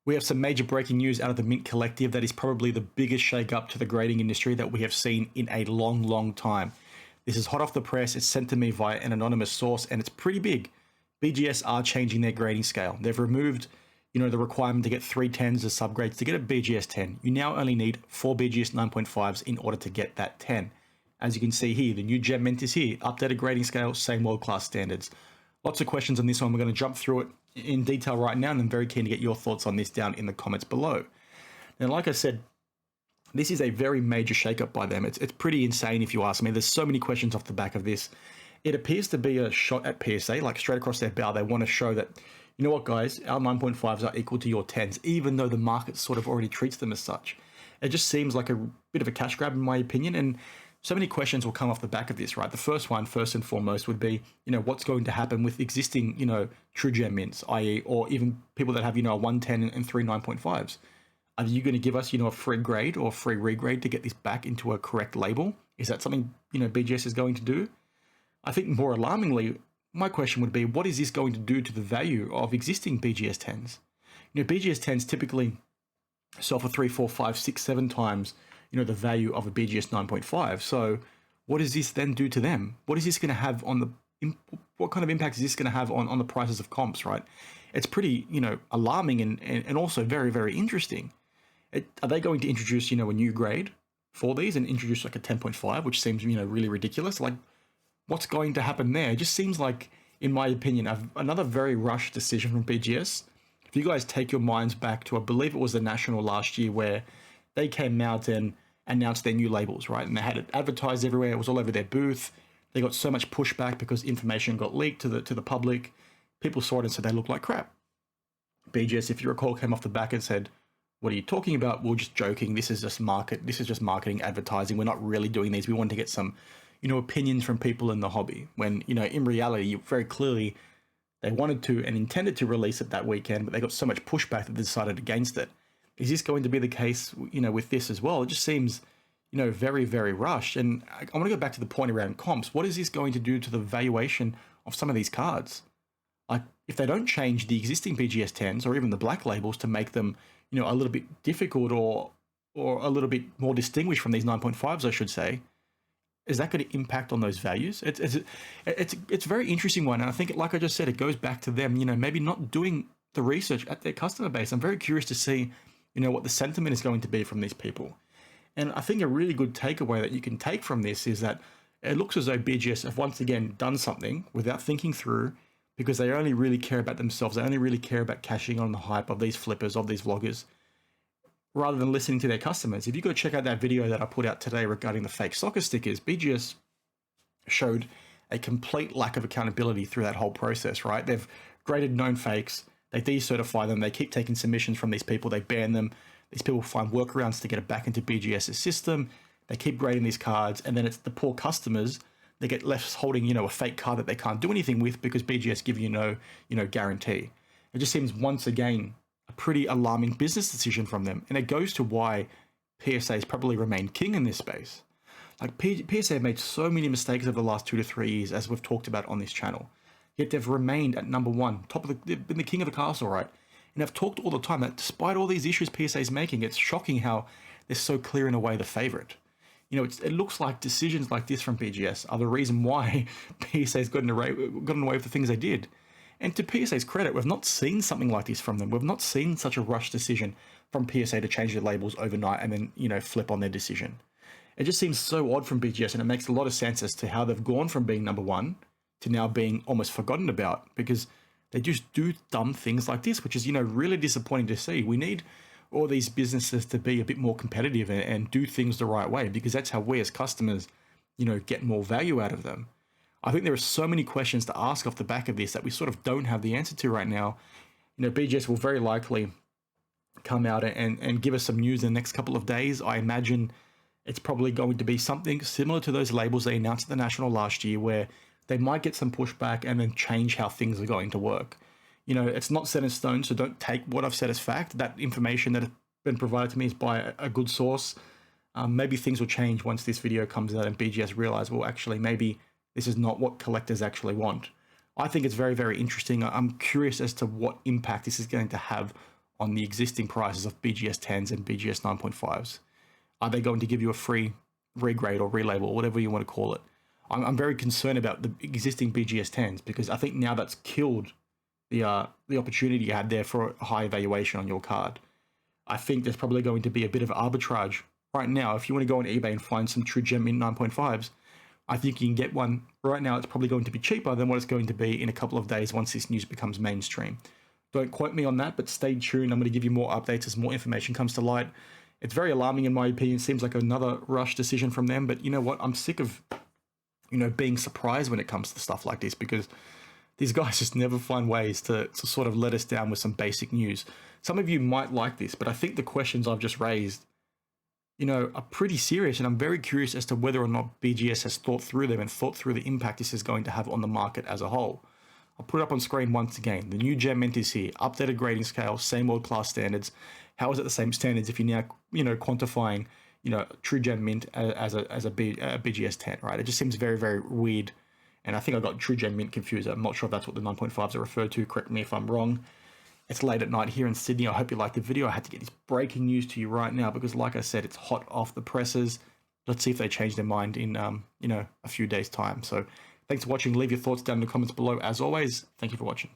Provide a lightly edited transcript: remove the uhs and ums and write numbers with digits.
We have some major breaking news out of the Mint Collective that is probably the biggest shake-up to the grading industry that we have seen in a long, long time. This is hot off the press. It's sent to me via an anonymous source, and it's pretty big. BGS are changing their grading scale. They've removed, the requirement to get 3 10s as subgrades. To get a BGS 10, you now only need 4 BGS 9.5s in order to get that 10. As you can see here, the new Gem Mint is here. Updated grading scale, same world-class standards. Lots of questions on this one. We're going to jump through it in detail right now, and I'm very keen to get your thoughts on this down in the comments below. Now, like I said, this is a very major shakeup by them. It's pretty insane if you ask me. There's so many questions off the back of this. It appears to be a shot at PSA, like straight across their bow. They want to show that, you know what, guys, our 9.5s are equal to your 10s, even though the market sort of already treats them as such. It just seems like a bit of a cash grab, in my opinion, and so many questions will come off the back of this, right? The first one, first and foremost, would be, what's going to happen with existing, true gem mints, i.e., or even people that have, a 110 and 3 9.5s. Are you going to give us, a free grade or free regrade to get this back into a correct label? Is that something, BGS is going to do? I think more alarmingly, my question would be, what is this going to do to the value of existing BGS 10s? BGS 10s typically sell for 3, 4, 5, 6, 7 times the value of a BGS 9.5. So what does this then do to them? What is this going to have on what kind of impact is this going to have on the prices of comps, right? It's pretty, alarming and also very, very interesting. Are they going to introduce, a new grade for these and introduce like a 10.5, which seems, really ridiculous? Like, what's going to happen there? It just seems like, in my opinion, another very rushed decision from BGS. If you guys take your minds back to, I believe it was the National last year, where they came out and announced their new labels, right? And they had it advertised everywhere. It was all over their booth. They got so much pushback because information got leaked to the public. People saw it and said they looked like crap. BGS, if you recall, came off the back and said, "What are you talking about? We're just joking. This is just marketing, advertising. We're not really doing these. We wanted to get some, opinions from people in the hobby." When, in reality, very clearly, they wanted to and intended to release it that weekend, but they got so much pushback that they decided against it. Is this going to be the case, with this as well? It just seems, very, very rushed. And I want to go back to the point around comps. What is this going to do to the valuation of some of these cards? Like, if they don't change the existing BGS 10s or even the black labels to make them, a little bit difficult or a little bit more distinguished from these 9.5s, I should say, is that going to impact on those values? It's a very interesting one. And I think, like I just said, it goes back to them, maybe not doing the research at their customer base. I'm very curious to see, what the sentiment is going to be from these people. And I think a really good takeaway that you can take from this is that it looks as though BGS have once again done something without thinking through, because they only really care about themselves. They only really care about cashing on the hype of these flippers, of these vloggers, rather than listening to their customers. If you go check out that video that I put out today regarding the fake soccer stickers, BGS showed a complete lack of accountability through that whole process, right? They've graded known fakes. They decertify them. They keep taking submissions from these people. They ban them. These people find workarounds to get it back into BGS's system. They keep grading these cards, and then it's the poor customers that get left holding, a fake card that they can't do anything with because BGS give you no, guarantee. It just seems once again a pretty alarming business decision from them, and it goes to why PSA's probably remained king in this space. Like, PSA have made so many mistakes over the last 2 to 3 years, as we've talked about on this channel. Yet they've remained at number one, they've been the king of the castle, right? And I've talked all the time that despite all these issues PSA is making, it's shocking how they're so clear in a way the favorite. It looks like decisions like this from BGS are the reason why PSA's gotten away with the things they did. And to PSA's credit, we've not seen something like this from them. We've not seen such a rushed decision from PSA to change their labels overnight and then, flip on their decision. It just seems so odd from BGS, and it makes a lot of sense as to how they've gone from being number one to now being almost forgotten about, because they just do dumb things like this, which is, really disappointing to see. We need all these businesses to be a bit more competitive and do things the right way, because that's how we as customers, get more value out of them. I think there are so many questions to ask off the back of this that we sort of don't have the answer to right now. BGS will very likely come out and give us some news in the next couple of days. I imagine it's probably going to be something similar to those labels they announced at the National last year, where they might get some pushback and then change how things are going to work. It's not set in stone, so don't take what I've said as fact. That information that has been provided to me is by a good source. Maybe things will change once this video comes out and BGS realize, well, actually, maybe this is not what collectors actually want. I think it's very, very interesting. I'm curious as to what impact this is going to have on the existing prices of BGS 10s and BGS 9.5s? Are they going to give you a free regrade or relabel, or whatever you want to call it? I'm very concerned about the existing BGS 10s because I think now that's killed the opportunity you had there for a high valuation on your card. I think there's probably going to be a bit of arbitrage right now. If you want to go on eBay and find some true gem mint 9.5s, I think you can get one right now. It's probably going to be cheaper than what it's going to be in a couple of days once this news becomes mainstream. Don't quote me on that, but stay tuned. I'm going to give you more updates as more information comes to light. It's very alarming in my opinion. Seems like another rush decision from them, but you know what? I'm sick of, being surprised when it comes to stuff like this because these guys just never find ways to sort of let us down with some basic news. Some of you might like this, but I think the questions I've just raised, are pretty serious, and I'm very curious as to whether or not BGS has thought through them and thought through the impact this is going to have on the market as a whole. I'll put it up on screen once again. The new gem mint is here, updated grading scale, same world class standards. How is it the same standards if you're now, quantifying, true gem mint as a BGS 10, right? It just seems very, very weird. And I think I got true gem mint confused. I'm not sure if that's what the 9.5s are referred to. Correct me if I'm wrong. It's late at night here in Sydney. I hope you liked the video. I had to get this breaking news to you right now because, like I said, it's hot off the presses. Let's see if they change their mind in, a few days' time. So thanks for watching. Leave your thoughts down in the comments below. As always, thank you for watching.